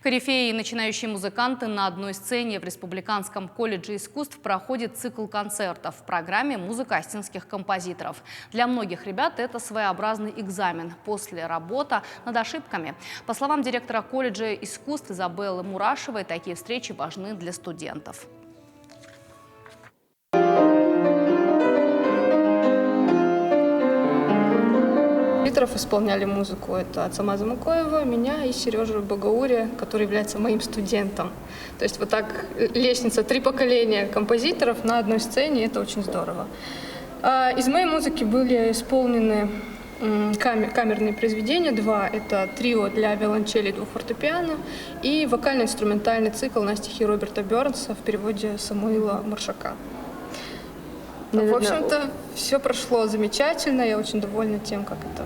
Корифеи и начинающие музыканты на одной сцене в Республиканском колледже искусств проходит цикл концертов в программе «Музыка остинских композиторов». Для многих ребят это своеобразный экзамен после работы над ошибками. По словам директора колледжа искусств Изабеллы Мурашевой, такие встречи важны для студентов. Композиторов исполняли музыку. Это Ацамаза Мукоева, меня и Сережу Багаури, который является моим студентом. То есть вот так лестница, 3 поколения композиторов на одной сцене, это очень здорово. Из моей музыки были исполнены камерные произведения, 2. Это трио для виолончели и 2 фортепиано и вокально-инструментальный цикл на стихи Роберта Бёрнса в переводе Самуила Маршака. В общем-то, все прошло замечательно, я очень довольна тем, как это.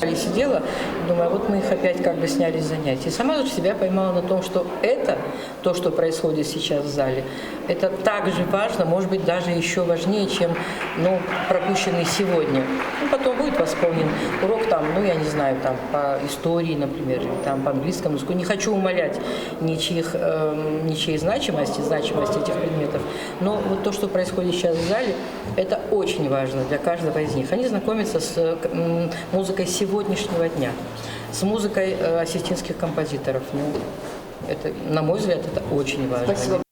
Я сидела, думаю, вот мы их опять как бы сняли с занятий. Сама же себя поймала на том, что это, то, что происходит сейчас в зале, это так же важно, может быть, даже еще важнее, чем пропущенный сегодня. Потом будет восполнен урок там, я не знаю, там по истории, например, или там по английскому языку. Не хочу умалять ничьей значимости этих предметов, но вот то, что происходит сейчас в зале, это очень важно для каждого из них. Они знакомятся с музыкой сегодняшнего дня, с музыкой осетинских композиторов. Это, на мой взгляд, это очень важно. Спасибо.